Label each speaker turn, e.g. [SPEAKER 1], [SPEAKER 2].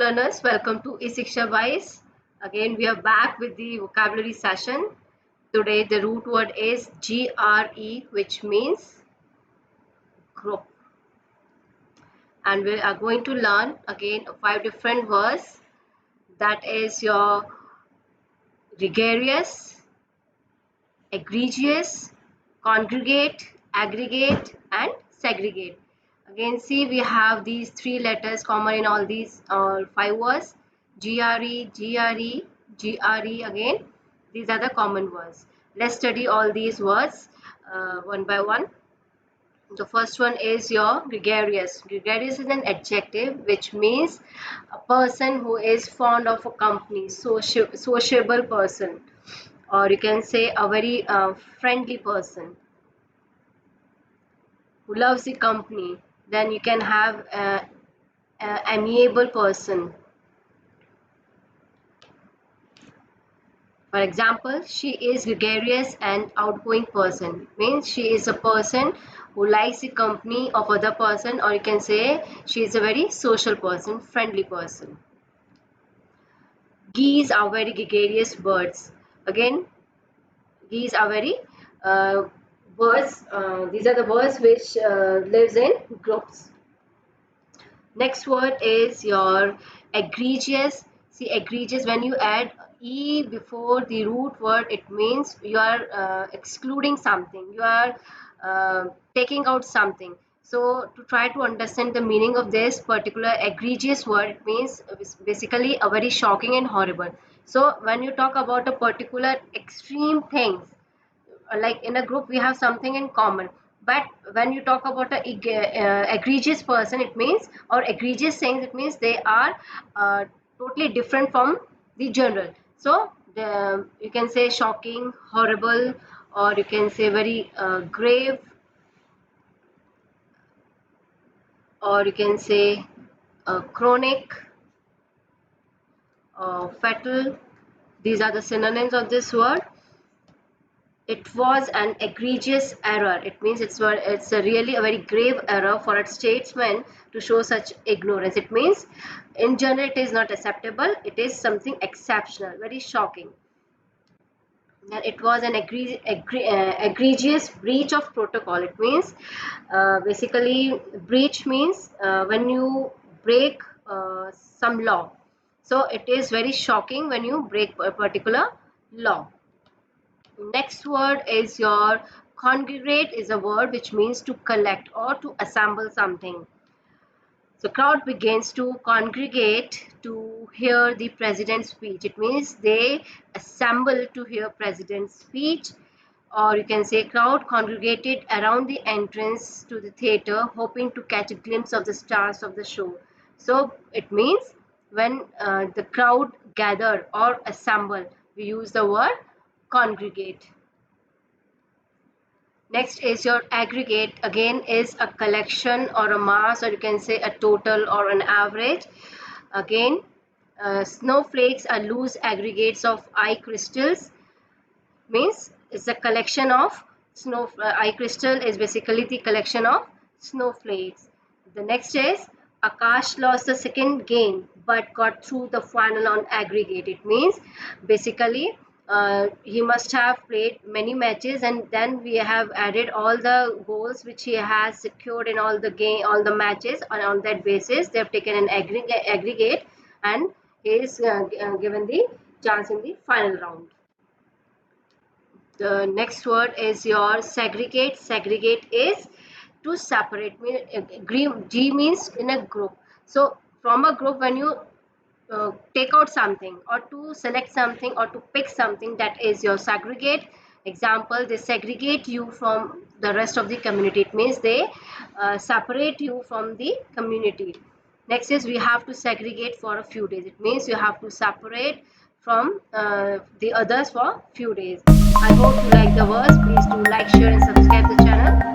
[SPEAKER 1] learners, welcome to eShiksha Wise. Again, we are back with the vocabulary session. Today, the root word is GRE, which means group. And we are going to learn again 5 different words. That is your gregarious, egregious, congregate, aggregate, and segregate. Again, see, we have these 3 letters common in all these 5 words. GRE, GRE, GRE. Again, these are the common words. Let's study all these words one by one. The first one is your gregarious. Gregarious is an adjective which means a person who is fond of a company, sociable person, or you can say a very friendly person who loves the company. Then you can have a amiable person. For example, she is gregarious and outgoing person. Means she is a person who likes the company of other person, or you can say she is a very social person, friendly person. Geese are very gregarious birds. Again, geese are very birds. These are the birds which lives in groups. Next word is your egregious. See, egregious, when you add E before the root word, it means you are excluding something. You are taking out something. So to try to understand the meaning of this particular egregious word, it means basically a very shocking and horrible. So when you talk about a particular extreme things, like in a group we have something in common, but when you talk about a egregious person, it means, or egregious things, it means they are totally different from the general. So you can say shocking, horrible, or you can say very grave, or you can say chronic, fatal. These are the synonyms of this word. It was an egregious error. It means it's a really a very grave error for a statesman to show such ignorance. It means in general it is not acceptable. It is something exceptional, very shocking. And it was an egregious breach of protocol. It means basically breach means when you break some law. So it is very shocking when you break a particular law. Next word is your congregate. Is a word which means to collect or to assemble something. So crowd begins to congregate to hear the president's speech. It means they assemble to hear president's speech, or you can say crowd congregated around the entrance to the theater hoping to catch a glimpse of the stars of the show. So it means when the crowd gather or assemble, we use the word congregate. Next is your aggregate. Again, is a collection or a mass, or you can say a total or an average. Again, snowflakes are loose aggregates of ice crystals. Means it's a collection of snow. Ice crystal is basically the collection of snowflakes. The next is Akash lost the second game but got through the final on aggregate. It means basically he must have played many matches, and then we have added all the goals which he has secured in all the matches, and on that basis they have taken an aggregate, and he is given the chance in the final round. The next word is your segregate. Segregate is to separate. G means in a group. So from a group, when you take out something, or to select something, or to pick something, that is your segregate. Example, they segregate you from the rest of the community. It means they separate you from the community. Next is we have to segregate for a few days. It means you have to separate from the others for few days. I hope you like the words. Please do like, share and subscribe the channel.